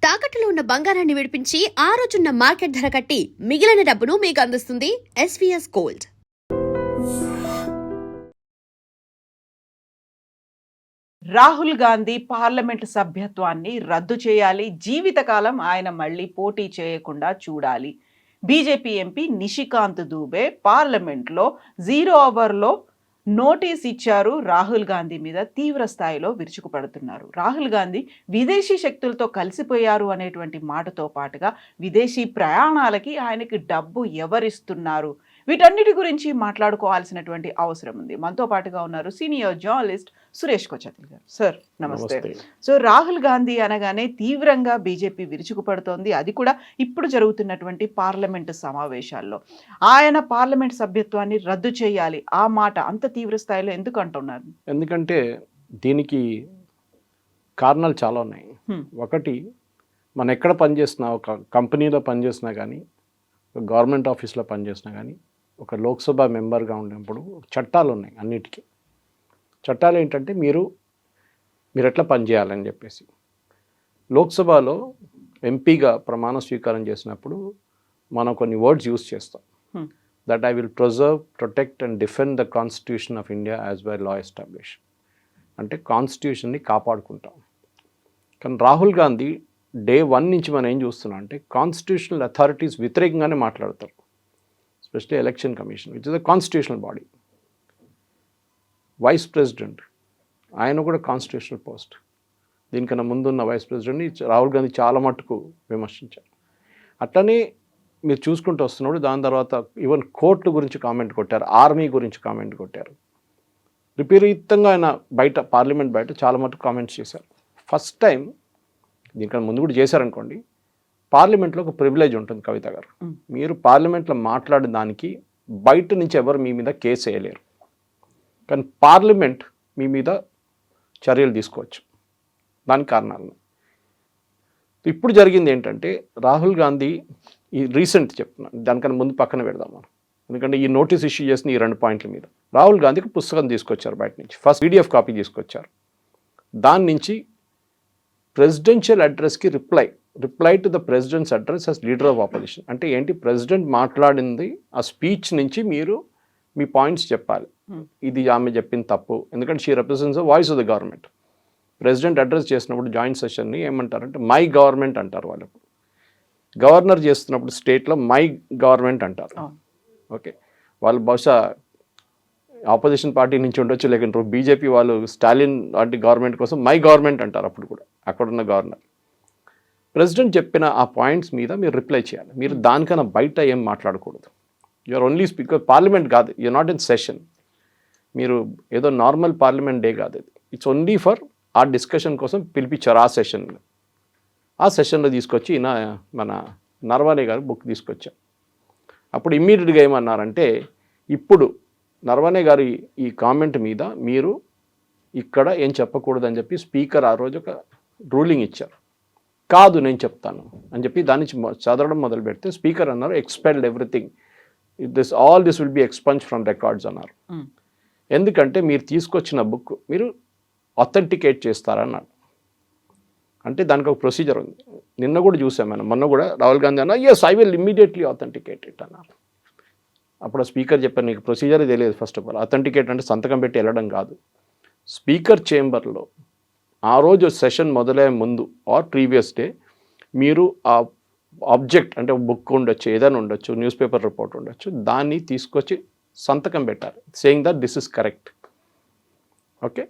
తాకట్టులో ఉన్న బంగారాన్ని విడిపించి ఆ రోజున్న మార్కెట్ ధర కట్టి మిగిలిన డబ్బును మీకు అందిస్తుంది SVS gold. Rahul Gandhi parliament సభ్యత్వాన్ని రద్దు చేయాలి, జీవితకాలం ఆయన మళ్ళీ పోటీ చేయకుండా చూడాలి. బీజేపీ ఎంపీ నిషికాంత్ దూబే పార్లమెంట్లో 0 అవర్లో నోటీస్ ఇచ్చారు. రాహుల్ గాంధీ మీద తీవ్ర స్థాయిలో విరుచుకుపడుతున్నారు. రాహుల్ గాంధీ విదేశీ శక్తులతో కలిసిపోయారు అనేటువంటి మాటతో పాటుగా విదేశీ ప్రయాణాలకి ఆయనకి డబ్బు ఎవరిస్తున్నారు, వీటన్నిటి గురించి మాట్లాడుకోవాల్సినటువంటి అవసరం ఉంది. మనతో పాటుగా ఉన్నారు సీనియర్ జర్నలిస్ట్ సురేష్ కొచతిల్ గారు. సార్ నమస్తే. సో రాహుల్ గాంధీ అనగానే తీవ్రంగా బీజేపీ విరుచుకుపడుతోంది, అది కూడా ఇప్పుడు జరుగుతున్నటువంటి పార్లమెంటు సమావేశాల్లో. ఆయన పార్లమెంట్ సభ్యత్వాన్ని రద్దు చేయాలి, ఆ మాట అంత తీవ్ర స్థాయిలో ఎందుకు అంటున్నారు? ఎందుకంటే దీనికి కారణాలు చాలా ఉన్నాయి. ఒకటి, మనం ఎక్కడ పనిచేసినా, ఒక కంపెనీలో పనిచేసినా కానీ, ఒక గవర్నమెంట్ ఆఫీస్లో పనిచేసినా కానీ, ఒక లోక్సభ మెంబర్గా ఉన్నప్పుడు చట్టాలు ఉన్నాయి. అన్నిటికీ చట్టాలు ఏంటంటే మీరు ఎట్లా పనిచేయాలని చెప్పేసి. లోక్సభలో ఎంపీగా ప్రమాణ స్వీకారం చేసినప్పుడు మనం కొన్ని వర్డ్స్ యూజ్ చేస్తాం. That I will preserve, protect and defend the constitution of India as by law establish. అంటే కాన్స్టిట్యూషన్ని కాపాడుకుంటాం. కానీ రాహుల్ గాంధీ డే 1 నుంచి మనం ఏం చూస్తున్నాం అంటే కాన్స్టిట్యూషనల్ అథారిటీస్ వ్యతిరేకంగానే మాట్లాడతారు. Especially election commission, which is the constitutional body. Vice president ఆయన కూడా కాన్స్టిట్యూషనల్ పోస్ట్. దీనికన్నా ముందున్న వైస్ ప్రెసిడెంట్ని రాహుల్ గాంధీ చాలా మట్టుకు విమర్శించారు. అట్లనే మీరు చూసుకుంటూ వస్తున్నప్పుడు దాని తర్వాత ఈవెన్ కోర్టు గురించి కామెంట్ కొట్టారు, ఆర్మీ గురించి కామెంట్ కొట్టారు. విపరీతంగా ఆయన బయట పార్లమెంట్ బయట చాలా మటుకు కామెంట్స్ చేశారు. ఫస్ట్ టైం, దీనికన్నా ముందు కూడా చేశారనుకోండి, పార్లమెంట్లో ఒక ప్రివిలేజ్ ఉంటుంది కవిత గారు. మీరు పార్లమెంట్లో మాట్లాడిన దానికి బయట నుంచి ఎవరు మీ మీద కేసు వేయలేరు, కానీ పార్లమెంట్ మీ మీద చర్యలు తీసుకోవచ్చు. దానికి కారణాలు ఇప్పుడు జరిగింది ఏంటంటే, రాహుల్ గాంధీ ఈ రీసెంట్ చెప్తున్నాను, దానికన్నా ముందు పక్కన పెడదాం మనం, ఎందుకంటే ఈ నోటీస్ ఇష్యూ చేసిన ఈ 2 పాయింట్ల మీద రాహుల్ గాంధీకి పుస్తకం తీసుకొచ్చారు బయట నుంచి. ఫస్ట్ PDF కాపీ తీసుకొచ్చారు. దాని నుంచి ప్రెసిడెన్షియల్ అడ్రస్కి reply to the president's address as leader of opposition. అంటే ఏంటి, ప్రెసిడెంట్ మాట్లాడింది ఆ స్పీచ్ నుంచి మీరు మీ పాయింట్స్ చెప్పాలి. ఇది ఆమె చెప్పింది తప్పు, ఎందుకంటే she represents the voice of the government. President address చేసినప్పుడు జాయింట్ సెషన్ని ఏమంటారంటే మై గవర్నమెంట్ అంటారు. వాళ్ళకు గవర్నర్ చేస్తున్నప్పుడు స్టేట్లో మై గవర్నమెంట్ అంటారు. ఓకే, వాళ్ళు బహుశా ఆపోజిషన్ పార్టీ నుంచి ఉండొచ్చు, లేకుంటే బీజేపీ వాళ్ళు స్టాలిన్ లాంటి గవర్నమెంట్ కోసం మై గవర్నమెంట్ అంటారు. అప్పుడు కూడా అక్కడున్న గవర్నర్ ప్రెసిడెంట్ చెప్పిన ఆ పాయింట్స్ మీద మీరు రిప్లై చేయాలి. మీరు దానికన్నా బయట ఏం మాట్లాడకూడదు. యూఆర్ ఓన్లీ స్పీకర్, పార్లమెంట్ కాదు, యూఆర్ నాట్ ఇన్ సెషన్. మీరు ఏదో నార్మల్ పార్లమెంట్ డే కాదు, ఇట్స్ ఓన్లీ ఫర్ ఆ డిస్కషన్ కోసం పిలిపించారు ఆ సెషన్లో తీసుకొచ్చి మన నర్వానే గారు బుక్ తీసుకొచ్చారు. అప్పుడు ఇమ్మీడియట్గా ఏమన్నారంటే, ఇప్పుడు నర్వానే గారి ఈ కామెంట్ మీద మీరు ఇక్కడ ఏం చెప్పకూడదని చెప్పి స్పీకర్ ఆ రోజు ఒక రూలింగ్ ఇచ్చారు. కాదు నేను చెప్తాను అని చెప్పి దాని నుంచి చదవడం మొదలు పెడితే స్పీకర్ అన్నారు expelled everything, all this will be expunge from records అన్నారు. ఎందుకంటే మీరు తీసుకొచ్చిన బుక్ మీరు అథెంటికేట్ చేస్తారన్నాడు. అంటే దానికి ఒక ప్రొసీజర్ ఉంది. నిన్న కూడా చూసాం మనం, మొన్న కూడా రాహుల్ గాంధీ అన్నారు yes I will immediately authenticate it అన్నారు. అప్పుడు స్పీకర్ చెప్పారు నీకు ప్రొసీజర్ తెలియదు. ఫస్ట్ ఆఫ్ ఆల్ అథెంటికేట్ అంటే సంతకం పెట్టి వెళ్ళడం కాదు. స్పీకర్ చేంబర్లో ఆ రోజు సెషన్ మొదలయ్యే ముందు ఆర్ ప్రీవియస్ డే మీరు ఆ ఆబ్జెక్ట్ అంటే బుక్ ఉండొచ్చు, ఏదైనా ఉండొచ్చు, న్యూస్ పేపర్ రిపోర్ట్ ఉండొచ్చు, దాన్ని తీసుకొచ్చి సంతకం పెట్టాలి saying that this is correct. Okay,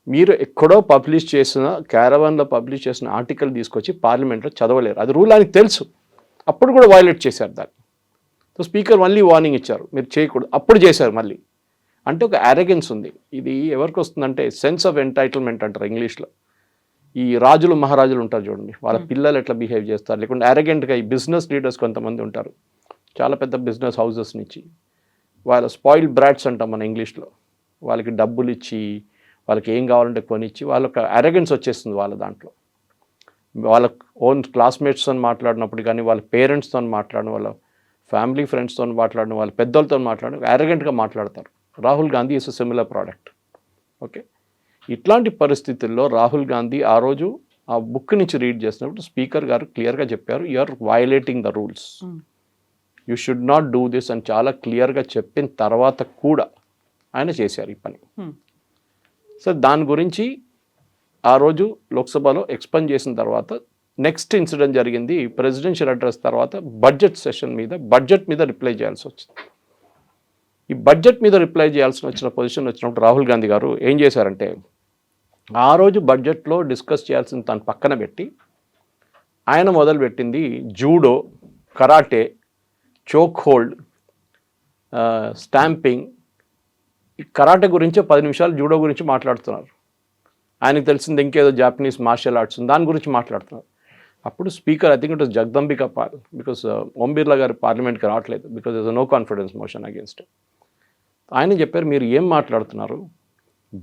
మీరు ఎక్కడో పబ్లిష్ చేసిన క్యారవాన్లో పబ్లిష్ చేసిన ఆర్టికల్ తీసుకొచ్చి పార్లమెంట్లో చదవలేరు, అది రూల్ ఆయనకి తెలుసు. అప్పుడు కూడా వైలేట్ చేశారు దాన్ని. సో స్పీకర్ మళ్ళీ వార్నింగ్ ఇచ్చారు మీరు చేయకూడదు, అప్పుడు చేశారు మళ్ళీ. అంటే ఒక అరెగెన్స్ ఉంది. ఇది ఎవరికి వస్తుందంటే సెన్స్ ఆఫ్ ఎంటైటిల్మెంట్ అంటారు ఇంగ్లీష్లో. ఈ రాజులు మహారాజులు ఉంటారు చూడండి, వాళ్ళ పిల్లలు ఎట్లా బిహేవ్ చేస్తారు, లేకుంటే అరెగెంట్గా ఈ బిజినెస్ లీడర్స్ కొంతమంది ఉంటారు చాలా పెద్ద బిజినెస్ హౌసెస్ నుంచి, వాళ్ళ స్పాయిల్డ్ బ్రాట్స్ అంటాం మన ఇంగ్లీష్లో. వాళ్ళకి డబ్బులు ఇచ్చి వాళ్ళకి ఏం కావాలంటే కొనిచ్చి వాళ్ళకి అరెగెన్స్ వచ్చేస్తుంది వాళ్ళ దాంట్లో. వాళ్ళ ఓన్ క్లాస్మేట్స్తో మాట్లాడినప్పుడు కానీ, వాళ్ళ పేరెంట్స్తో మాట్లాడిన, వాళ్ళ ఫ్యామిలీ ఫ్రెండ్స్తో మాట్లాడిన, వాళ్ళ పెద్దలతో మాట్లాడిన అరెగెంట్గా మాట్లాడతారు. Rahul Gandhi is a similar product. Okay, ఇట్లాంటి పరిస్థితుల్లో రాహుల్ గాంధీ ఆ రోజు ఆ బుక్ నుంచి రీడ్ చేసినప్పుడు స్పీకర్ గారు క్లియర్గా చెప్పారు, you are violating the rules, you should not do this అని చాలా క్లియర్గా చెప్పిన తర్వాత కూడా ఆయన చేశారు ఈ పని. సో దాని గురించి ఆ రోజు లోక్సభలో ఎక్స్ప్లెయిన్ చేసిన తర్వాత నెక్స్ట్ ఇన్సిడెంట్ జరిగింది. ప్రెసిడెన్షియల్ అడ్రస్ తర్వాత బడ్జెట్ మీద రిప్లై చేయాల్సి వచ్చింది. ఈ బడ్జెట్ మీద రిప్లై చేయాల్సిన పొజిషన్ వచ్చినప్పుడు రాహుల్ గాంధీ గారు ఏం చేశారంటే, ఆ రోజు బడ్జెట్లో డిస్కస్ చేయాల్సిన తను పక్కన పెట్టి ఆయన మొదలుపెట్టింది judo, karate, choke hold, stamping. ఈ కరాటే గురించి 10 నిమిషాలు, జూడో గురించి మాట్లాడుతున్నారు. ఆయనకు తెలిసింది ఇంకేదో జాపనీస్ మార్షల్ ఆర్ట్స్ దాని గురించి మాట్లాడుతున్నారు. అప్పుడు speaker, I think it was Jagdambika Pal, because Om Birla గారు పార్లమెంట్కి రావట్లేదు because is no confidence motion against. ఆయన చెప్పారు, మీరు ఏం మాట్లాడుతున్నారు,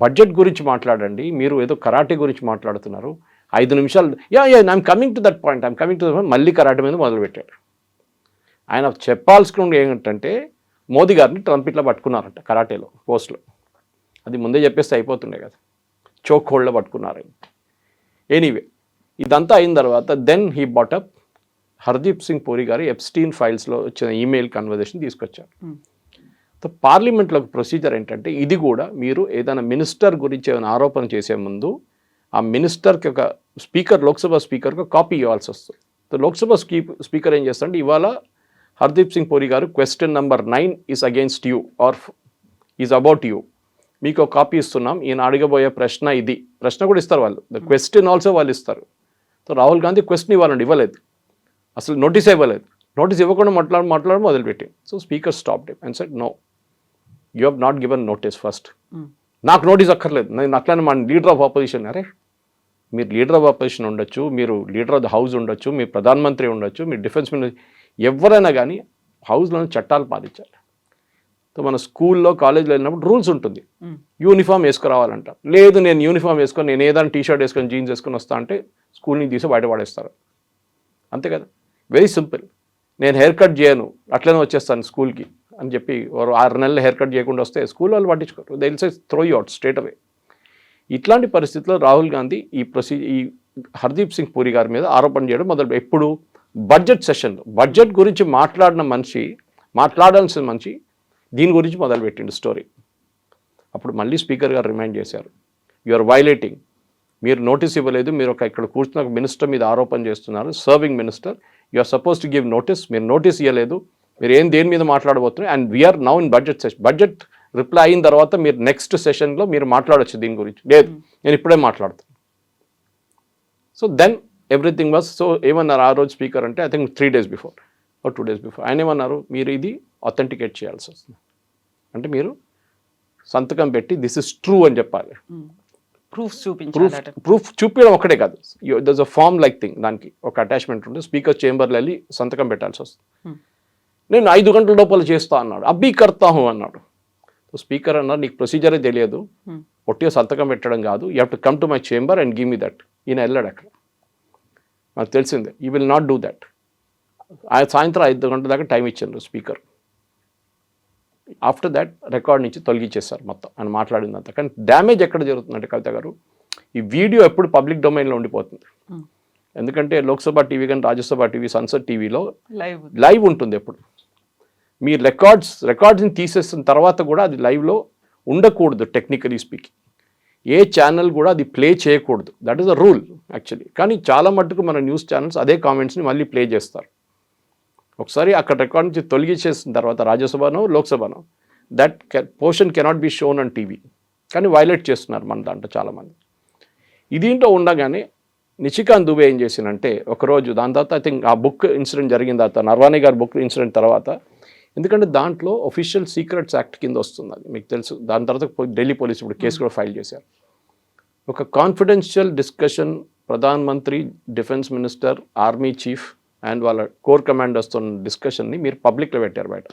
బడ్జెట్ గురించి మాట్లాడండి, మీరు ఏదో కరాటే గురించి మాట్లాడుతున్నారు. 5 నిమిషాలు I'm coming to that point, మళ్ళీ కరాటే మీద మొదలుపెట్టాడు. ఆయన చెప్పాల్సుకున్నది ఏంటంటే, మోదీ గారిని ట్రంప్ ఇట్లా పట్టుకున్నారంట కరాటేలో పోస్ట్లో. అది ముందే చెప్పేస్తే అయిపోతుండే కదా, చోక్ హోల్డ్లో పట్టుకున్నారు. ఎనీవే ఇదంతా అయిన తర్వాత దెన్ హీ బాటప్ హర్దీప్ సింగ్ పూరి గారు ఎప్స్టీన్ ఫైల్స్లో వచ్చిన ఈమెయిల్ కన్వర్జేషన్ తీసుకొచ్చారు. సో పార్లమెంట్లో ప్రొసీజర్ ఏంటంటే, ఇది కూడా మీరు ఏదైనా మినిస్టర్ గురించి ఏమైనా ఆరోపణ చేసే ముందు ఆ మినిస్టర్కి ఒక లోక్సభ స్పీకర్కి ఒక కాపీ ఇవ్వాల్సి వస్తుంది. సో లోక్సభ స్పీకర్ ఏం చేస్తారంటే, ఇవాళ హర్దీప్ సింగ్ పూరి గారు question number 9 is against you are is about you, మీకు ఒక కాపీ ఇస్తున్నాం, ఈయన అడగబోయే ప్రశ్న ఇది. ప్రశ్న కూడా ఇస్తారు వాళ్ళు, ద క్వశ్చన్ ఆల్సో వాళ్ళు ఇస్తారు. సో రాహుల్ గాంధీ క్వశ్చన్ ఇవ్వలేదు, అసలు నోటీస్ ఇవ్వలేదు. నోటీస్ ఇవ్వకుండా మాట్లాడి మొదలుపెట్టి. So speaker stopped him and said, no, you have not given notice first. నాకు నోటీస్ అక్కర్లేదు, నేను అట్లనే మా లీడర్ ఆఫ్ ఆపోజిషన్. అరే, మీరు లీడర్ ఆఫ్ ఆపోజిషన్ ఉండొచ్చు, మీరు లీడర్ ఆఫ్ ద హౌస్ ఉండొచ్చు, మీరు ప్రధానమంత్రి ఉండొచ్చు, మీరు డిఫెన్స్ మినిస్టర్, ఎవరైనా కానీ హౌస్లోని చట్టాలు పాటించాలి. సో మన స్కూల్లో కాలేజ్లో వెళ్ళినప్పుడు రూల్స్ ఉంటుంది, యూనిఫామ్ వేసుకురావాలంట. లేదు, నేను యూనిఫామ్ వేసుకొని, నేను ఏదైనా టీషర్ట్ వేసుకొని జీన్స్ వేసుకొని వస్తా అంటే స్కూల్ని తీసి బయటపడేస్తారు. అంతే కదా, వెరీ సింపుల్. నేను హెయిర్ కట్ చేయను, అట్లనే వచ్చేస్తాను స్కూల్కి అని చెప్పి 6 నెలలు హెయిర్ కట్ చేయకుండా వస్తే స్కూల్ వాళ్ళు పట్టించుకోరు, they will say throw you out straight away. ఇట్లాంటి పరిస్థితుల్లో రాహుల్ గాంధీ ఈ హర్దీప్ సింగ్ పూరి గారి మీద ఆరోపణ చేయడం మొదలు. ఎప్పుడు బడ్జెట్ సెషన్లో బడ్జెట్ గురించి మాట్లాడాల్సిన మనిషి దీని గురించి మొదలుపెట్టిండు స్టోరీ. అప్పుడు మళ్ళీ స్పీకర్ గారు రిమైండ్ చేశారు, యు ఆర్ వైలేటింగ్, మీరు నోటీస్ ఇవ్వలేదు, మీరు ఇక్కడ కూర్చున్న ఒక మినిస్టర్ మీద ఆరోపణ చేస్తున్నారు, serving minister, you are suppose to give notice, మీరు నోటీస్ ఇవ్వలేదు, మీరు దేని మీద మాట్లాడబోతున్నారు. And we are now in budget session, budget reply అయిన తర్వాత మీరు నెక్స్ట్ సెషన్లో మీరు మాట్లాడవచ్చు దీని గురించి. లేదు, నేను ఇప్పుడే మాట్లాడతాను. So then everything was. So ఏమన్నారు ఆ రోజు స్పీకర్ అంటే, I think 3 days before or 2 days before ఆయన ఏమన్నారు, మీరు ఇది అథెంటికేట్ చేయాల్సి వస్తుంది, అంటే మీరు సంతకం పెట్టి దిస్ ఇస్ ట్రూ అని చెప్పాలి. ప్రూఫ్ చూపించడం ఒక్కటే కాదు, there's a form like thing, దానికి ఒక అటాచ్మెంట్ ఉంటుంది. స్పీకర్ చేంబర్లో వెళ్ళి సంతకం పెట్టాల్సి వస్తుంది. నేను 5 గంటల లోపల చేస్తా అన్నాడు, అబ్బీ కర్తాహు అన్నాడు. సో స్పీకర్ అన్నారు, నీకు ప్రొసీజరే తెలియదు, ఒట్టిగా సంతకం పెట్టడం కాదు, you have to come to my chamber and give me that. ఈయన వెళ్ళాడు అక్కడ, నాకు తెలిసిందే, you will not do that. ఆయన సాయంత్రం 5 గంటల దాకా టైం ఇచ్చారు స్పీకర్. ఆఫ్టర్ దాట్ రికార్డ్ నుంచి తొలగించేస్తారు మొత్తం ఆయన మాట్లాడిందంతా. కానీ డ్యామేజ్ ఎక్కడ జరుగుతుందంటే కవిత గారు, ఈ వీడియో ఎప్పుడు పబ్లిక్ డొమైన్లో ఉండిపోతుంది. ఎందుకంటే లోక్సభ టీవీ కానీ రాజ్యసభ టీవీ, సంసద్ టీవీలో లైవ్ ఉంటుంది ఎప్పుడు. మీ రికార్డ్స్ని తీసేసిన తర్వాత కూడా అది లైవ్లో ఉండకూడదు టెక్నికలీ స్పీకింగ్. ఏ ఛానల్ కూడా అది ప్లే చేయకూడదు, that is a rule actually. కానీ చాలా మట్టుకు మన న్యూస్ ఛానల్స్ అదే కామెంట్స్ని మళ్ళీ ప్లే చేస్తారు. ఒకసారి అక్కడ రికార్డ్ నుంచి తొలగించేసిన తర్వాత రాజ్యసభనో లోక్సభనో that portion cannot be shown on TV. కానీ వైలేట్ చేస్తున్నారు మన దాంట్లో చాలామంది. ఇదింటో ఉండగానే నిషికాంత్ దుబే ఏం చేసిందంటే ఒకరోజు, దాని తర్వాత ఐ థింక్ ఆ బుక్ ఇన్సిడెంట్ జరిగిన తర్వాత, నర్వాణి గారి బుక్ ఇన్సిడెంట్ తర్వాత, ఎందుకంటే దాంట్లో అఫీషియల్ సీక్రెట్స్ యాక్ట్ కింద వస్తుంది, అది మీకు తెలుసు. దాని తర్వాత ఢిల్లీ పోలీసు ఇప్పుడు కేసు కూడా ఫైల్ చేశారు. ఒక కాన్ఫిడెన్షియల్ డిస్కషన్ ప్రధానమంత్రి, defence minister, army chief and వాళ్ళ కోర్ కమాండర్స్తో డిస్కషన్ని మీరు పబ్లిక్లో పెట్టారు బయట.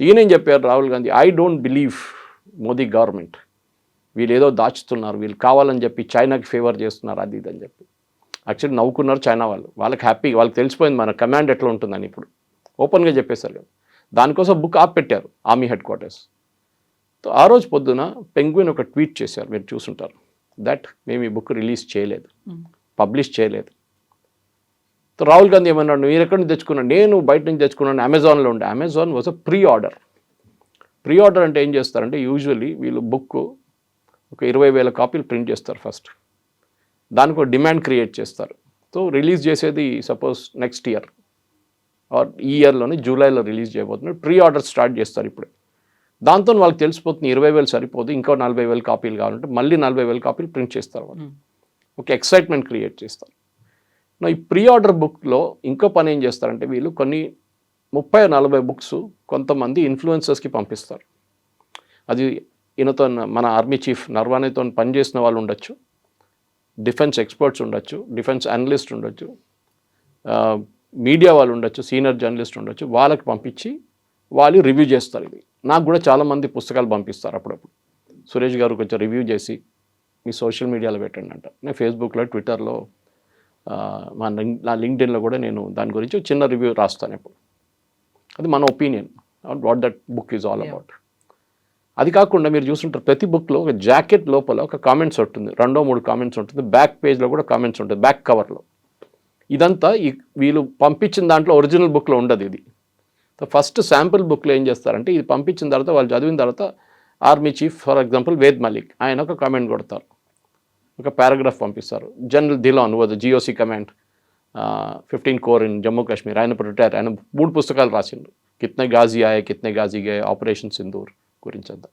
ఈయనేం చెప్పారు Rahul Gandhi, I don't believe Modi government, వీళ్ళు ఏదో దాచుతున్నారు, వీళ్ళు కావాలని చెప్పి చైనాకి ఫేవర్ చేస్తున్నారు, అది ఇది అని చెప్పి. యాక్చువల్లీ నవ్వుకున్నారు చైనా వాళ్ళు, వాళ్ళకి హ్యాపీ, వాళ్ళకి తెలిసిపోయింది మన కమాండ్ ఎట్లా ఉంటుందని. ఇప్పుడు ఓపెన్గా చెప్పేశారు కదా. దానికోసం బుక్ పెట్టారు ఆర్మీ హెడ్ క్వార్టర్స్. సో ఆ రోజు పొద్దున పెంగ్విన్ ఒక ట్వీట్ చేశారు, మీరు చూసుంటారు, దట్ మేము ఈ బుక్ రిలీజ్ చేయలేదు, పబ్లిష్ చేయలేదు. సో రాహుల్ గాంధీ ఏమన్నాడు, మీరు ఎక్కడి నుంచి తెచ్చుకున్నాను, నేను బయట నుంచి తెచ్చుకున్నాను, అమెజాన్లో ఉండే. Amazon was a pre order. Pre order అంటే ఏం చేస్తారంటే యూజువల్లీ వీళ్ళు బుక్ ఒక 20,000 కాపీలు ప్రింట్ చేస్తారు ఫస్ట్, దానికి ఒక డిమాండ్ క్రియేట్ చేస్తారు. సో రిలీజ్ చేసేది సపోజ్ నెక్స్ట్ ఇయర్ ఆర్ ఈ ఇయర్లోనే జూలైలో రిలీజ్ చేయబోతున్నారు. ప్రీ ఆర్డర్ స్టార్ట్ చేస్తారు ఇప్పుడే. దాంతో వాళ్ళకి తెలిసిపోతుంది 20,000 సరిపోదు, ఇంకో 40,000 కాపీలు కావాలంటే మళ్ళీ 40,000 కాపీలు ప్రింట్ చేస్తారు వాళ్ళు. ఒక ఎక్సైట్మెంట్ క్రియేట్ చేస్తారు. ఈ ప్రీ ఆర్డర్ బుక్లో ఇంకో పని ఏం చేస్తారంటే వీళ్ళు కొన్ని 30-40 బుక్స్ కొంతమంది ఇన్ఫ్లుయెన్సర్స్కి పంపిస్తారు. అది ఈయనతో మన ఆర్మీ చీఫ్ నర్వానేతో పనిచేసిన వాళ్ళు ఉండొచ్చు, డిఫెన్స్ ఎక్స్పర్ట్స్ ఉండొచ్చు, డిఫెన్స్ అనలిస్ట్ ఉండొచ్చు, మీడియా వాళ్ళు ఉండొచ్చు, సీనియర్ జర్నలిస్ట్ ఉండొచ్చు. వాళ్ళకి పంపించి వాళ్ళు రివ్యూ చేస్తారు. ఇది నాకు కూడా చాలామంది పుస్తకాలు పంపిస్తారు అప్పుడప్పుడు. సురేష్ గారు కొంచెం రివ్యూ చేసి మీ సోషల్ మీడియాలో పెట్టండి అంట. నేను ఫేస్బుక్లో, ట్విట్టర్లో, నా లింక్డ్ఇన్లో కూడా నేను దాని గురించి చిన్న రివ్యూ రాస్తాను ఎప్పుడు. అది మన opinion what that book is all about. అది కాకుండా మీరు చూస్తుంటారు ప్రతి బుక్లో ఒక జాకెట్ లోపల ఒక కామెంట్స్ ఉంటుంది, 2-3 కామెంట్స్ ఉంటుంది, బ్యాక్ పేజ్లో కూడా కామెంట్స్ ఉంటుంది, బ్యాక్ కవర్లో. ఇదంతా వీళ్ళు పంపించిన దాంట్లో ఒరిజినల్ బుక్లో ఉండదు ఇది. ఫస్ట్ శాంపుల్ బుక్లో ఏం చేస్తారంటే ఇది పంపించిన తర్వాత వాళ్ళు చదివిన తర్వాత army chief for example Ved Malik ఆయన ఒక కామెంట్ కొడతారు, ఒక పారాగ్రాఫ్ పంపిస్తారు. General Dhillon was GOC command 15 corps in Jammu Kashmir, ఆయన రిటైర్, ఆయన 3 పుస్తకాలు రాసిండు, కిత్నే గాజీ ఆయే కిత్నే గాజీ గయే, ఆపరేషన్ సింధూర్ గురించి అంతా.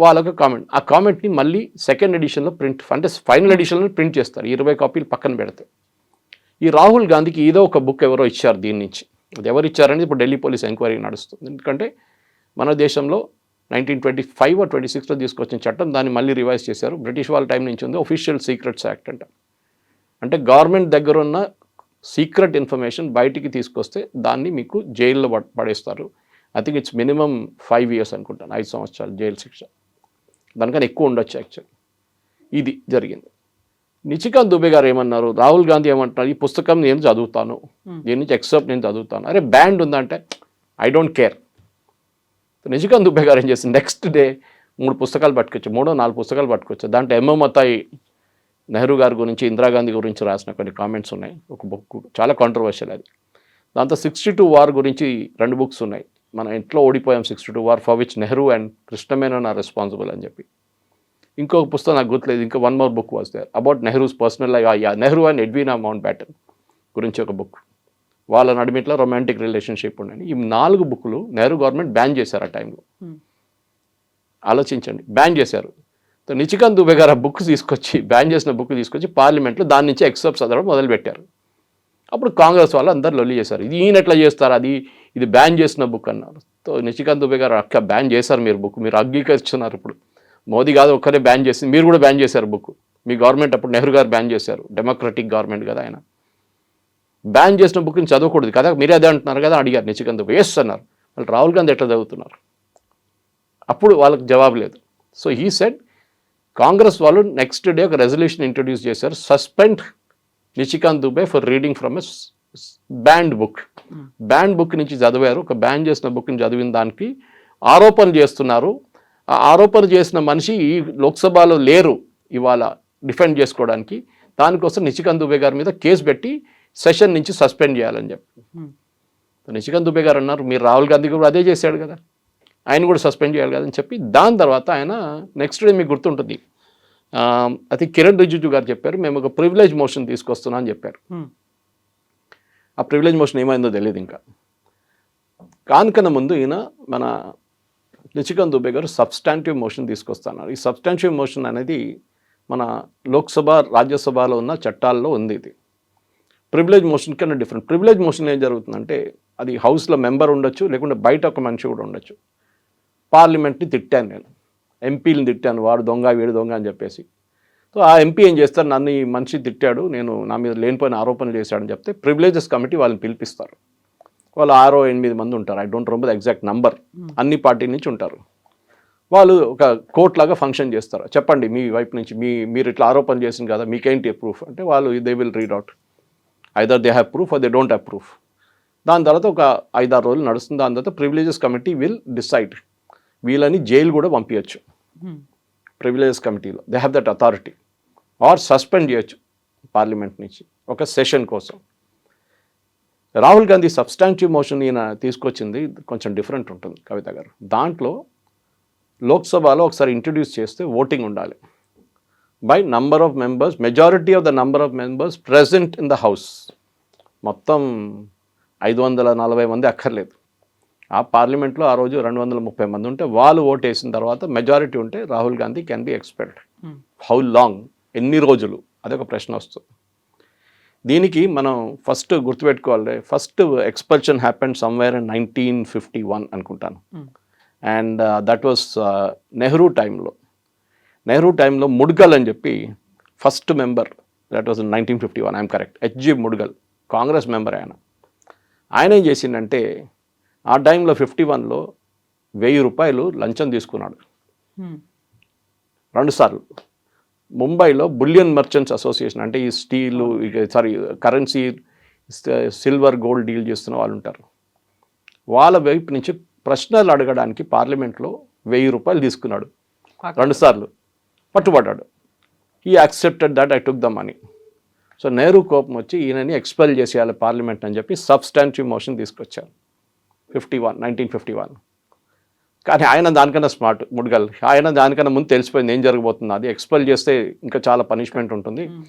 వాళ్ళొక కామెంట్, ఆ కామెంట్ని మళ్ళీ సెకండ్ ఎడిషన్లో ప్రింట్, అంటే ఫైనల్ ఎడిషన్లో ప్రింట్ చేస్తారు, 20 కాపీలు పక్కన పెడితే. ఈ రాహుల్ గాంధీకి ఏదో ఒక బుక్ ఎవరో ఇచ్చారు దీని నుంచి. అది ఎవరు ఇచ్చారనేది ఇప్పుడు ఢిల్లీ పోలీస్ ఎంక్వైరీ నడుస్తుంది. ఎందుకంటే మన దేశంలో 1925 or 26లో తీసుకొచ్చిన చట్టం దాన్ని మళ్ళీ రివైజ్ చేశారు. బ్రిటిష్ వాళ్ళ టైం నుంచి ఉంది ఒఫీషియల్ సీక్రెట్స్ యాక్ట్ అంట. అంటే గవర్నమెంట్ దగ్గర ఉన్న సీక్రెట్ ఇన్ఫర్మేషన్ బయటికి తీసుకొస్తే దాన్ని మీకు జైల్లో పడేస్తారు. I think it's minimum 5 years అనుకుంటాను, 5 సంవత్సరాలు జైలు శిక్ష, దానికన్నా ఎక్కువ ఉండొచ్చు యాక్చువల్. ఇది జరిగింది. నిచికాంత్ దుబే గారు ఏమన్నారు, రాహుల్ గాంధీ ఏమంటున్నారు, ఈ పుస్తకం నేను చదువుతాను, దీని నుంచి ఎక్సెప్ట్ నేను చదువుతాను. అరే బ్యాండ్ ఉందంటే ఐ డోంట్ కేర్. నిచికాంత్ దుబే గారు ఏం చేసింది, నెక్స్ట్ డే 3 పుస్తకాలు పట్టుకొచ్చు, 3-4 పుస్తకాలు పట్టుకొచ్చు. దాంట్లో ఎంఎంతాయి నెహ్రూ గారి గురించి, ఇందిరాగాంధీ గురించి రాసిన కొన్ని కామెంట్స్ ఉన్నాయి, ఒక బుక్ చాలా కాంట్రవర్షియల్ అది. దాంతో 62 వార్ గురించి 2 బుక్స్ ఉన్నాయి. మనం ఎట్లా ఓడిపోయాం 62 war, for which Nehru and Krishna Menon are responsible అని చెప్పి. ఇంకొక పుస్తకం నాకు గుర్తులేదు, ఇంకా 1 more book was there about Nehru's personal life, Nehru and Edwina Mountbatten గురించి ఒక బుక్, వాళ్ళ నడిమిట్లో రొమాంటిక్ రిలేషన్షిప్ ఉండని. ఈ 4 బుక్లు నెహ్రూ గవర్నమెంట్ బ్యాన్ చేశారు ఆ టైంలో. ఆలోచించండి, బ్యాన్ చేశారు. నిచికాంత్ దుబే గారు ఆ బుక్ తీసుకొచ్చి, బ్యాన్ చేసిన బుక్ తీసుకొచ్చి పార్లమెంట్లో దాని నుంచి ఎక్సెప్ట్స్ చదవడం మొదలుపెట్టారు. అప్పుడు కాంగ్రెస్ వాళ్ళు అందరు లొల్లి చేశారు, ఇది ఈయన ఎట్లా చేస్తారు, ఇది బ్యాన్ చేసిన బుక్ అన్నారు. సో నిచికాంత్ దుబే గారు అక్క బ్యాన్ చేశారు మీరు బుక్, మీరు అంగీకరిస్తున్నారు. ఇప్పుడు మోదీ కాదు ఒక్కరే బ్యాన్ చేసింది, మీరు కూడా బ్యాన్ చేశారు బుక్. మీ గవర్నమెంట్ అప్పుడు నెహ్రూ గారు బ్యాన్ చేశారు, డెమోక్రటిక్ గవర్నమెంట్ కదా ఆయన. బ్యాన్ చేసిన బుక్ని చదవకూడదు కదా, మీరే అదే అంటున్నారు కదా అడిగారు నిచికాంత్ దుబే. ఎస్ అన్నారు. వాళ్ళు రాహుల్ గాంధీ ఎట్లా చదువుతున్నారు, అప్పుడు వాళ్ళకి జవాబు లేదు. సో హీ సెడ్, కాంగ్రెస్ వాళ్ళు నెక్స్ట్ డే ఒక రెజల్యూషన్ ఇంట్రడ్యూస్ చేశారు, suspend Nishikant Dubey for reading from a banned book. Banned book నుంచి చదివారు, ఒక బ్యాన్ చేసిన బుక్ని చదివిన దానికి ఆరోపణలు చేస్తున్నారు. ఆ ఆరోపణ చేసిన మనిషి ఈ లోక్సభలో లేరు ఇవాళ డిఫెండ్ చేసుకోవడానికి. దానికోసం నిచికాంత్ దుబే గారి మీద కేసు పెట్టి సెషన్ నుంచి సస్పెండ్ చేయాలని చెప్పి. నిచికాంత్ దుబే గారు అన్నారు, మీరు రాహుల్ గాంధీ కూడా అదే చేశాడు కదా, ఆయన కూడా సస్పెండ్ చేయాలి కదా అని చెప్పి. దాని తర్వాత ఆయన నెక్స్ట్ డే మీకు గుర్తుంటుంది, అది కిరణ్ రిజిజు గారు చెప్పారు, మేము ఒక ప్రివిలేజ్ మోషన్ తీసుకొస్తున్నాం అని చెప్పారు. ఆ ప్రివిలేజ్ మోషన్ ఏమైందో తెలియదు ఇంకా. కానికన్నా ముందు ఈయన మన నిచికాంత్ దుబే గారు సబ్స్టాంటివ్ మోషన్ తీసుకొస్తున్నారు. ఈ సబ్స్టాంటివ్ మోషన్ అనేది మన లోక్సభ, రాజ్యసభలో ఉన్న చట్టాల్లో ఉంది. ఇది ప్రివిలేజ్ మోషన్ కన్నా డిఫరెంట్. ప్రివిలేజ్ మోషన్ ఏం జరుగుతుందంటే అది హౌస్లో మెంబర్ ఉండొచ్చు, లేకుంటే బయట ఒక మనిషి కూడా ఉండొచ్చు. పార్లమెంట్ని తిట్టాను నేను, ఎంపీలను తిట్టాను, వాడు దొంగ వీడు దొంగ అని చెప్పేసి. సో ఆ ఎంపీ ఏం చేస్తారు, నన్ను ఈ మనిషి తిట్టాడు, నేను నా మీద లేనిపోయిన ఆరోపణలు చేశాడని చెప్తే ప్రివిలేజెస్ కమిటీ వాళ్ళని పిలిపిస్తారు. వాళ్ళు 6-8 మంది ఉంటారు, I don't remember exact number, అన్ని పార్టీ నుంచి ఉంటారు. వాళ్ళు ఒక కోర్ట్ లాగా ఫంక్షన్ చేస్తారు. చెప్పండి మీ వైపు నుంచి, మీరు ఇట్లా ఆరోపణ చేసింది కదా, మీకేంటి ప్రూఫ్ అంటే వాళ్ళు they will read out, either they have proof or they don't have proof. దాని తర్వాత ఒక 5-6 రోజులు నడుస్తుంది. దాని తర్వాత ప్రివిలేజెస్ కమిటీ విల్ డిసైడ్, వీళ్ళని జైలు కూడా పంపించచ్చు. ప్రివిలేజెస్ కమిటీలో they have that authority, or suspend చేయొచ్చు పార్లమెంట్ నుంచి ఒక సెషన్ కోసం. రాహుల్ గాంధీ సబ్స్టాన్టివ్ మోషన్ ఈయన తీసుకొచ్చింది కొంచెం డిఫరెంట్ ఉంటుంది కవిత గారు. దాంట్లో లోక్సభలో ఒకసారి ఇంట్రడ్యూస్ చేస్తే ఓటింగ్ ఉండాలి by number of members, majority of the number of members present in the house. మొత్తం 540 మంది అక్కర్లేదు. ఆ పార్లమెంట్లో ఆ రోజు 230 మంది ఉంటే వాళ్ళు ఓట్ వేసిన తర్వాత మెజారిటీ ఉంటే Rahul Gandhi can be expelled. How long, ఎన్ని రోజులు, అదొక ప్రశ్న వస్తుంది. దీనికి మనం ఫస్ట్ గుర్తుపెట్టుకోవాలి, first expulsion happened somewhere in 1951 అనుకుంటాను. అండ్ దట్ వాస్ నెహ్రూ టైంలో ముడ్గల్ అని చెప్పి first member, that was in 1951, I'm correct, HG Mudgal, Congress member. ఆయన ఏం చేసిందంటే ఆ టైంలో 51లో 1000 రూపాయలు లంచం తీసుకున్నాడు 2 సార్లు. ముంబైలో బులియన్ మర్చెంట్స్ అసోసియేషన్, అంటే ఈ steel currency silver gold deal చేస్తున్న వాళ్ళు ఉంటారు, వాళ్ళ వైపు నుంచి ప్రశ్నలు అడగడానికి పార్లమెంట్లో 1000 రూపాయలు తీసుకున్నాడు 2 సార్లు, పట్టుబడ్డాడు. ఈ accepted that I took the money. So Nehru కోపం వచ్చి ఈయనని ఎక్స్పెల్ చేసేయాలి పార్లమెంట్ అని చెప్పి సబ్స్టాన్టివ్ మోషన్ తీసుకొచ్చారు 1951. కానీ ఆయన దానికన్నా స్మార్ట్ ముడ్గల్, ఆయన దానికన్నా ముందు తెలిసిపోయింది ఏం జరగబోతుంది, అది ఎక్స్పెల్ చేస్తే ఇంకా చాలా పనిష్మెంట్ ఉంటుంది,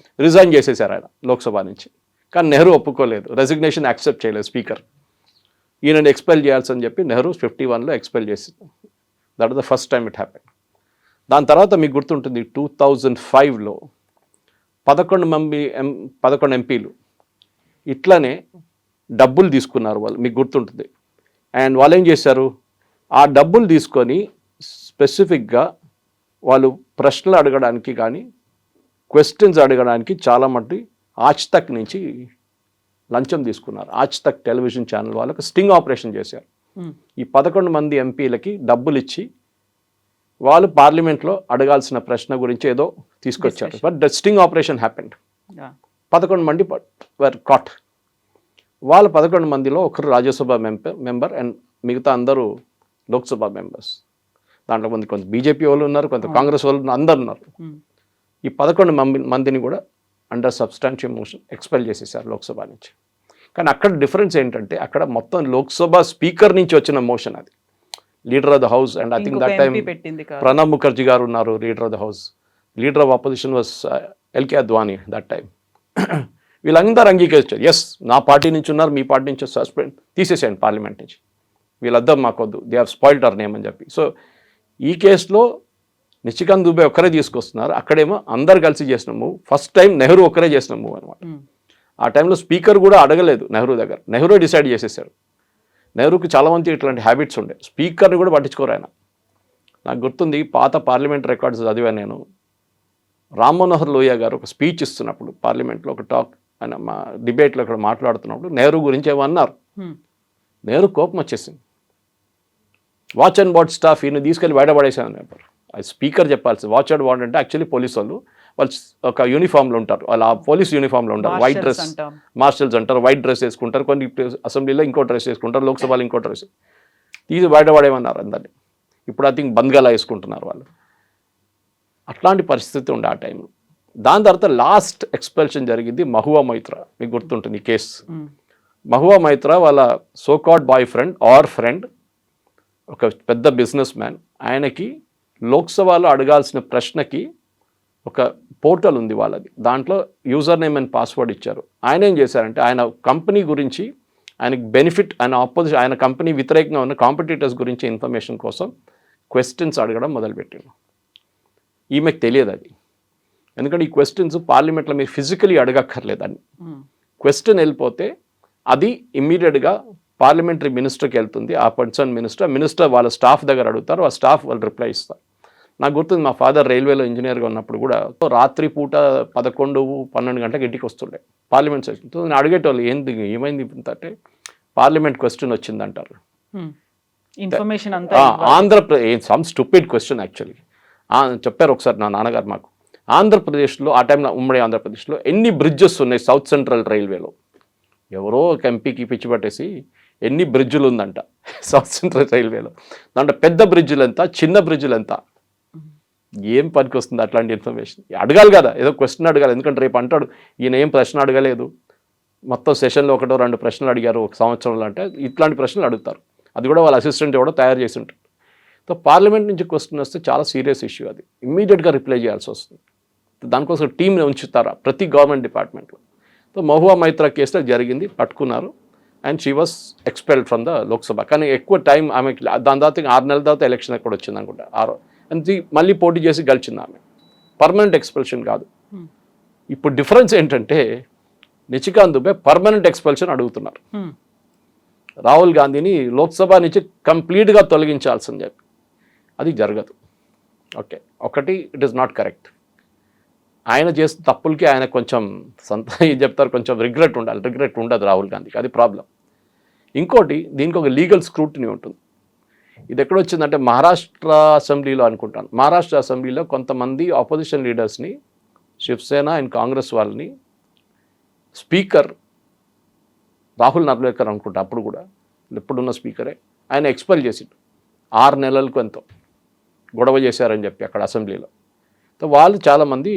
రిజైన్ చేసేసారు ఆయన లోక్సభ నుంచి. కానీ నెహ్రూ ఒప్పుకోలేదు, రెసిగ్నేషన్ యాక్సెప్ట్ చేయలేదు స్పీకర్. ఈయనని ఎక్స్పెల్ చేయాల్సని చెప్పి నెహ్రూ 51లో ఎక్స్పెల్ చేసింది. That is the first time it happened. దాని తర్వాత మీకు గుర్తుంటుంది 2005లో 11 ఎంపీలు ఇట్లనే డబ్బులు తీసుకున్నారు వాళ్ళు, మీకు గుర్తుంటుంది. అండ్ వాళ్ళు ఏం చేశారు, ఆ డబ్బులు తీసుకొని స్పెసిఫిక్గా వాళ్ళు ప్రశ్నలు అడగడానికి కానీ క్వశ్చన్స్ అడగడానికి చాలా మట్టి ఆజ్ తక్ నుంచి లంచం తీసుకున్నారు. ఆజ్ తక్ టెలివిజన్ ఛానల్ వాళ్ళకి స్టింగ్ ఆపరేషన్ చేశారు. ఈ 11 మంది ఎంపీలకి డబ్బులు ఇచ్చి వాళ్ళు పార్లమెంట్లో అడగాల్సిన ప్రశ్న గురించి ఏదో తీసుకొచ్చారు. But the sting operation happened. 11 మంది వర్ కాట్. వాళ్ళ 11 మందిలో ఒకరు రాజ్యసభ మెంబర్ అండ్ మిగతా అందరూ లోక్సభ మెంబర్స్. దాంట్లో కొంత బీజేపీ వాళ్ళు ఉన్నారు, కొంత కాంగ్రెస్ వాళ్ళు అందరు ఉన్నారు. ఈ 11 మందిని కూడా అండర్ సబ్స్టాన్షియల్ మోషన్ ఎక్స్పెల్ చేసేసారు లోక్సభ నుంచి. కానీ అక్కడ డిఫరెన్స్ ఏంటంటే అక్కడ మొత్తం లోక్సభ స్పీకర్ నుంచి వచ్చిన మోషన్, అది leader of the house. And I think that time Pranab Mukherjee గారు ఉన్నారు leader of the house. Leader of opposition was L K Advani that time. వీళ్ళందరూ అంగీకరించారు, ఎస్ నా పార్టీ నుంచి ఉన్నారు, మీ పార్టీ నుంచి సస్పెండ్ తీసేసేయండి పార్లమెంట్ నుంచి, వీళ్ళద్దరు మాకొద్దు, they have spoiled our name అని చెప్పి. సో ఈ కేసులో నిశికాంత్ దుబే ఒక్కరే తీసుకొస్తున్నారు, అక్కడేమో అందరు కలిసి చేసిన మూవ్. ఫస్ట్ టైం నెహ్రూ ఒక్కరే చేసిన మూవ్ అనమాట. ఆ టైంలో స్పీకర్ కూడా అడగలేదు నెహ్రూ దగ్గర, నెహ్రూ డిసైడ్ చేసేసాడు. నెహ్రూకి చాలామంది ఇట్లాంటి హ్యాబిట్స్ ఉండే, స్పీకర్ని కూడా పట్టించుకోరు ఆయన. నాకు గుర్తుంది, పాత పార్లమెంట్ రికార్డ్స్ చదివాను నేను. రామ్ మనోహర్ లోహియా గారు ఒక స్పీచ్ ఇస్తున్నప్పుడు పార్లమెంట్లో ఒక టాక్ ఆయన మా డిబేట్లో ఇక్కడ మాట్లాడుతున్నప్పుడు నెహ్రూ గురించి ఏమన్నారు. నెహ్రూ కోపం వచ్చేసింది. వాచ్ అండ్ వార్డ్ స్టాఫ్ ఈయన తీసుకెళ్ళి బయటపడేసాను చెప్పారు. అది స్పీకర్ చెప్పాల్సి. వాచ్ అండ్ వార్డ్ అంటే యాక్చువల్లీ పోలీసు వాళ్ళు ఒక యూనిఫామ్లో ఉంటారు, వాళ్ళు ఆ పోలీస్ యూనిఫామ్లో ఉంటారు. వైట్ డ్రెస్, మార్షల్స్ అంటారు, వైట్ డ్రెస్ వేసుకుంటారు. కొన్ని అసెంబ్లీలో ఇంకో డ్రెస్ వేసుకుంటారు, లోక్సభలో ఇంకో డ్రెస్ తీసి బయటపడేమన్నారు అందరినీ. ఇప్పుడు ఐ థింక్ బంద్గాలా వేసుకుంటున్నారు వాళ్ళు. అట్లాంటి పరిస్థితి ఉండే ఆ టైంలో. దాని తర్వాత లాస్ట్ ఎక్స్పెల్షన్ జరిగింది మహువా మొయిత్రా, మీకు గుర్తుంటుంది ఈ కేసు. మహువా మొయిత్రా వాళ్ళ so called boy friend or friend, ఒక పెద్ద బిజినెస్ మ్యాన్. ఆయనకి లోక్సభలో అడగాల్సిన ప్రశ్నకి ఒక పోర్టల్ ఉంది వాళ్ళది, దాంట్లో యూజర్ నేమ్ అండ్ పాస్వర్డ్ ఇచ్చారు. ఆయన ఏం చేశారంటే ఆయన కంపెనీ గురించి, ఆయనకి బెనిఫిట్, ఆయన కంపెనీ వ్యతిరేకంగా ఉన్న కాంపిటీటర్స్ గురించి ఇన్ఫర్మేషన్ కోసం క్వశ్చన్స్ అడగడం మొదలుపెట్టాను. ఈమెకు తెలియదు అది, ఎందుకంటే ఈ క్వశ్చన్స్ పార్లమెంట్లో మీరు ఫిజికలీ అడగక్కర్లేదని. క్వశ్చన్ వెళ్ళిపోతే అది ఇమ్మీడియట్గా పార్లమెంటరీ మినిస్టర్కి వెళ్తుంది, ఆ కన్సర్న్ మినిస్టర్ వాళ్ళ స్టాఫ్ దగ్గర అడుగుతారు, ఆ స్టాఫ్ వాళ్ళు రిప్లై ఇస్తారు. నాకు గుర్తుంది, మా ఫాదర్ రైల్వేలో ఇంజనీర్గా ఉన్నప్పుడు కూడా రాత్రి పూట 11-12 గంటలకు ఇంటికి వస్తుండే పార్లమెంట్ సెషన్. నేను అడిగేటోళ్ళు ఏమైంది అంటే పార్లమెంట్ క్వశ్చన్ వచ్చిందంటారు. Information Andhra Pradesh some stupid question actually చెప్పారు ఒకసారి నా నాన్నగారు మాకు. ఆంధ్రప్రదేశ్లో ఆ టైంలో ఉమ్మడి ఆంధ్రప్రదేశ్లో ఎన్ని బ్రిడ్జెస్ ఉన్నాయి సౌత్ సెంట్రల్ రైల్వేలో? ఎవరో ఒక ఎంపీకి పిచ్చి పట్టేసి ఎన్ని బ్రిడ్జులు ఉందంట సౌత్ సెంట్రల్ రైల్వేలో. దాంట్లో పెద్ద బ్రిడ్జులు ఎంత, చిన్న బ్రిడ్జులు ఎంత, ఏం పనికి వస్తుంది అట్లాంటి ఇన్ఫర్మేషన్? అడగాలి కదా, ఏదో క్వశ్చన్ అడగాలి. ఎందుకంటే రేపు అంటాడు ఈయన ఏం ప్రశ్న అడగలేదు, మొత్తం సెషన్లో 1-2 ప్రశ్నలు అడిగారు ఒక సంవత్సరంలో అంటే ఇట్లాంటి ప్రశ్నలు అడుగుతారు. అది కూడా వాళ్ళ అసిస్టెంట్ కూడా తయారు చేసి ఉంటారు. సో పార్లమెంట్ నుంచి క్వశ్చన్ వస్తే చాలా సీరియస్ ఇష్యూ, అది ఇమ్మీడియట్గా రిప్లై చేయాల్సి వస్తుంది. దానికోసం టీంని ఉంచుతారా ప్రతి గవర్నమెంట్ డిపార్ట్మెంట్లో? సో మహువా మైత్రా కేసులో జరిగింది, పట్టుకున్నారు and she was expelled from the Lok Sabha. కానీ ఎక్కువ టైం ఆమెకి, దాని తర్వాత 6 నెలల తర్వాత ఎలక్షన్ ఎక్కడ వచ్చింది అనుకుంటా, 6 అంతే, మళ్ళీ పోటీ చేసి గెలిచింది ఆమె. పర్మనెంట్ ఎక్స్పెల్షన్ కాదు. ఇప్పుడు డిఫరెన్స్ ఏంటంటే నిషికాంత్ దుబే పర్మనెంట్ ఎక్స్పెల్షన్ అడుగుతున్నారు. రాహుల్ గాంధీని లోక్సభ నుంచి కంప్లీట్గా తొలగించాల్సింది చెప్పి, అది జరగదు. ఓకే, ఒకటి ఇట్ ఈస్ నాట్ కరెక్ట్. ఆయన చేసిన తప్పులకి ఆయన కొంచెం చెప్తారు, కొంచెం రిగ్రెట్ ఉండాలి. రిగ్రెట్ ఉండదు రాహుల్ గాంధీకి, అది ప్రాబ్లం. ఇంకోటి, దీనికి ఒక లీగల్ స్క్రూటినీ ఉంటుంది. ఇది ఎక్కడొచ్చిందంటే మహారాష్ట్ర అసెంబ్లీలో అనుకుంటాను. మహారాష్ట్ర అసెంబ్లీలో కొంతమంది ఆపోజిషన్ లీడర్స్ని, శివసేన అండ్ కాంగ్రెస్ వాళ్ళని, స్పీకర్ రాహుల్ నర్వేకర్ అనుకుంటా అప్పుడు కూడా, ఎప్పుడున్న స్పీకరే, ఆయన ఎక్స్పెల్ చేసిండు 6 నెలలకు ఎంతో గొడవ చేశారని చెప్పి అక్కడ అసెంబ్లీలో. సో వాళ్ళు చాలామంది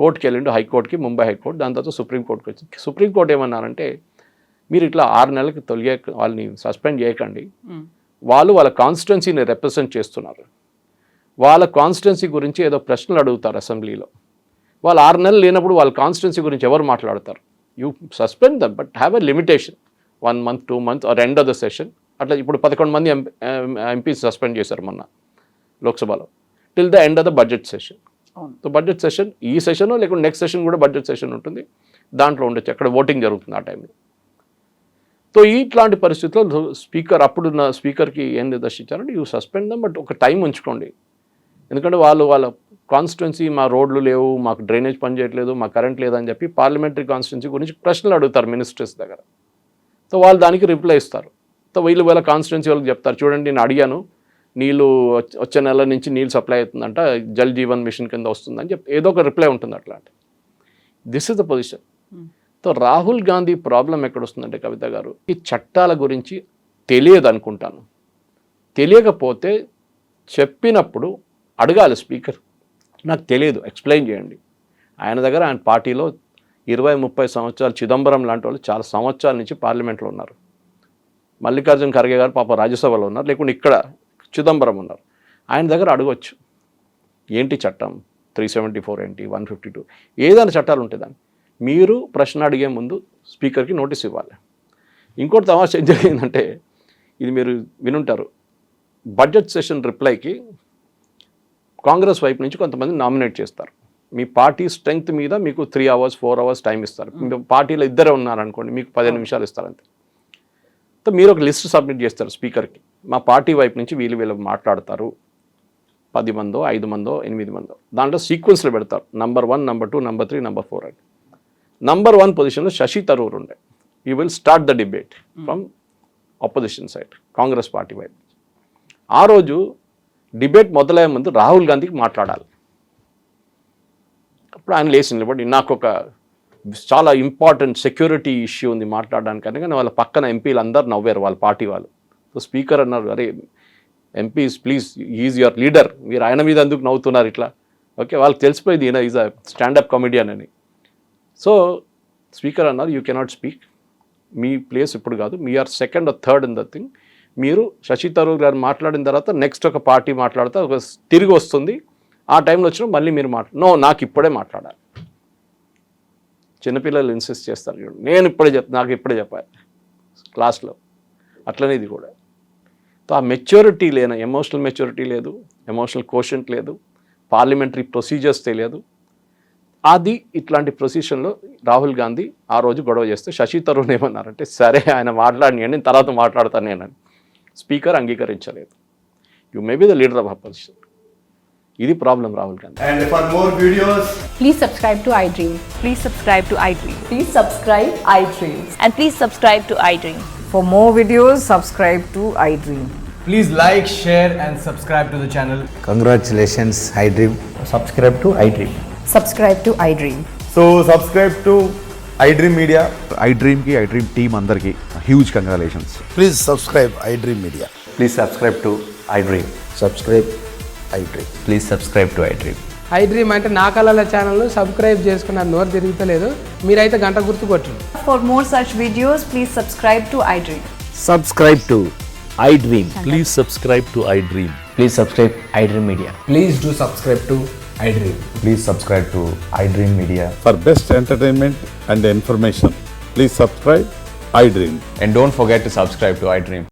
కోర్టుకి వెళ్ళిండు, హైకోర్టుకి, ముంబై హైకోర్టు, దాని తర్వాత సుప్రీంకోర్టుకి వచ్చింది. సుప్రీంకోర్టు ఏమన్నారంటే మీరు ఇట్లా 6 నెలలకు వాళ్ళని సస్పెండ్ చేయకండి, వాళ్ళు వాళ్ళ కాన్స్టిట్యున్సీని రిప్రజెంట్ చేస్తున్నారు, వాళ్ళ కాన్స్టిట్యున్సీ గురించి ఏదో ప్రశ్నలు అడుగుతారు అసెంబ్లీలో. వాళ్ళు 6 నెలలు లేనప్పుడు వాళ్ళ కాన్స్టిట్యున్సీ గురించి ఎవరు మాట్లాడతారు? You suspend them, but have a limitation, 1 month 2 months or end of the session. అట్లా ఇప్పుడు 11 మంది ఎంపీ సస్పెండ్ చేశారు మొన్న లోక్సభలో, till the end of the budget session. So budget session, ఈ సెషన్ లేకుంటే నెక్స్ట్ సెషన్ కూడా బడ్జెట్ సెషన్ ఉంటుంది, దాంట్లో ఉండొచ్చు, అక్కడ ఓటింగ్ జరుగుతుంది ఆ టైంలో. సో ఇట్లాంటి పరిస్థితుల్లో స్పీకర్, అప్పుడున్న స్పీకర్కి ఏం నిర్దేశించారంటే యూ సస్పెండ్ దమ్, బట్ ఒక టైం ఉంచుకోండి. ఎందుకంటే వాళ్ళ కాన్స్టిట్యున్సీ, మా రోడ్లు లేవు, మాకు డ్రైనేజ్ పని చేయట్లేదు, మా కరెంట్ లేదని చెప్పి పార్లమెంటరీ కాన్స్టిట్యున్సీ గురించి ప్రశ్నలు అడుగుతారు మినిస్టర్స్ దగ్గర. సో వాళ్ళు దానికి రిప్లై ఇస్తారు. సో వీళ్ళ కాన్స్టిట్యున్సీ వాళ్ళకి చెప్తారు, చూడండి నేను అడిగాను, నీళ్ళు వచ్చే నెల నుంచి నీళ్ళు సప్లై అవుతుందంట, జల్ జీవన్ మిషన్ కింద వస్తుందని చెప్పి ఏదో ఒక రిప్లై ఉంటుంది అట్లాంటి. This is the position. So Rahul Gandhi problem ఎక్కడ వస్తుందంటే కవిత గారు, ఈ చట్టాల గురించి తెలియదు అనుకుంటాను. తెలియకపోతే చెప్పినప్పుడు అడగాలి స్పీకర్, నాకు తెలియదు ఎక్స్ప్లెయిన్ చేయండి. ఆయన దగ్గర, ఆయన పార్టీలో 20-30 సంవత్సరాలు, చిదంబరం లాంటి వాళ్ళు చాలా సంవత్సరాల నుంచి పార్లమెంట్లో ఉన్నారు. మల్లికార్జున ఖర్గే గారు పాప రాజ్యసభలో ఉన్నారు, లేకుంటే ఇక్కడ చిదంబరం ఉన్నారు. ఆయన దగ్గర అడగవచ్చు, ఏంటి చట్టం 374 ఏంటి, 152 ఏదైనా చట్టాలు ఉంటాయి. దాన్ని మీరు ప్రశ్న అడిగే ముందు స్పీకర్కి నోటీస్ ఇవ్వాలి. ఇంకోటి తమాషా ఏం జరిగిందంటే, ఇది మీరు వినుంటారు, బడ్జెట్ సెషన్ రిప్లైకి కాంగ్రెస్ వైపు నుంచి కొంతమంది నామినేట్ చేస్తారు. మీ పార్టీ స్ట్రెంగ్త్ మీద మీకు 3 hours 4 hours టైం ఇస్తారు. మీ పార్టీలో ఇద్దరే ఉన్నారనుకోండి, మీకు 15 నిమిషాలు ఇస్తారంతే. సో మీరు ఒక లిస్ట్ సబ్మిట్ చేస్తారు స్పీకర్కి, మా పార్టీ వైపు నుంచి వీళ్ళు మాట్లాడతారు, 10 మందో 5 మందో 8 మందో, దాంట్లో సీక్వెన్స్లో పెడతారు, నెంబర్ 1 నెంబర్ 2 నెంబర్ 3 నెంబర్ 4 అని. నెంబర్ 1 పొజిషన్లో శశి తరూర్ ఉండే. You will start the debate from opposition side, Congress party వైపు. ఆ రోజు డిబేట్ మొదలయ్యే ముందు రాహుల్ గాంధీకి మాట్లాడాలి. అప్పుడు ఆయన లేచి నిలబడి, నాకు ఒక చాలా ఇంపార్టెంట్ సెక్యూరిటీ ఇష్యూ ఉంది మాట్లాడడానికి, కానీ వాళ్ళ పక్కన ఎంపీలు అందరు నవ్వారు, వాళ్ళ పార్టీ వాళ్ళు. సో స్పీకర్ అన్నారు, అరే MPs please, is your leader, మీరు ఆయన మీద ఎందుకు నవ్వుతున్నారు ఇట్లా. ఓకే, వాళ్ళకి తెలిసిపోయింది ఈయన ఈజ్ అ స్టాండప్ కామెడియన్ అని. సో స్పీకర్ అన్నారు, యూ కెనాట్ స్పీక్, మీ ప్లేస్ ఇప్పుడు కాదు, మీ are second or third in the thing. మీరు శశి తరూర్ గారు మాట్లాడిన తర్వాత నెక్స్ట్ ఒక పార్టీ మాట్లాడితే ఒక తిరిగి వస్తుంది, ఆ టైంలో వచ్చినా మళ్ళీ మీరు నాకు ఇప్పుడే మాట్లాడాలి. చిన్నపిల్లలు ఇన్సిస్ట్ చేస్తారు, నేను ఇప్పుడే నాకు ఇప్పుడే చెప్పాలి క్లాస్లో. అట్లనే ఇది కూడా. సో ఆ మెచ్యూరిటీ లేని, ఎమోషనల్ మెచ్యూరిటీ లేదు, ఎమోషనల్ కోషెంట్ లేదు, పార్లమెంటరీ ప్రొసీజర్స్ తెలియదు. అది ఇట్లాంటి పొజిషన్లో రాహుల్ గాంధీ ఆ రోజు గొడవ చేస్తే శశి తరూర్ ఏమన్నారంటే, సరే ఆయన మాట్లాడినండి, నేను తర్వాత మాట్లాడతాను నేనని. స్పీకర్ అంగీకరించలేదు. You may be the leader of opposition. ఇది problem Rahul Gandhi. And for more videos, Please subscribe to iDream. Please subscribe to iDream. Please subscribe iDream. And please subscribe to iDream. For more videos, subscribe to iDream. please like, share and subscribe to the channel. Congratulations, iDream. Subscribe to iDream. Subscribe to iDream. So subscribe to iDream Media. iDream ki iDream team andarki huge congratulations. Please subscribe iDream Media. Please subscribe to iDream. Subscribe iDream. Please subscribe to iDream. I dream అంటే నా కళల ఛానల్ను subscribe చేసుకున్న నోరు తిరుగుతలేదు, మీరైతే గంట గుర్తు కొట్టండి. For more such videos, please subscribe to iDream. Subscribe to iDream. Please subscribe to iDream. Please subscribe iDream Media. Please do subscribe to iDream. Please subscribe to iDream Media. For best entertainment and information, please subscribe iDream. And don't forget to subscribe to iDream.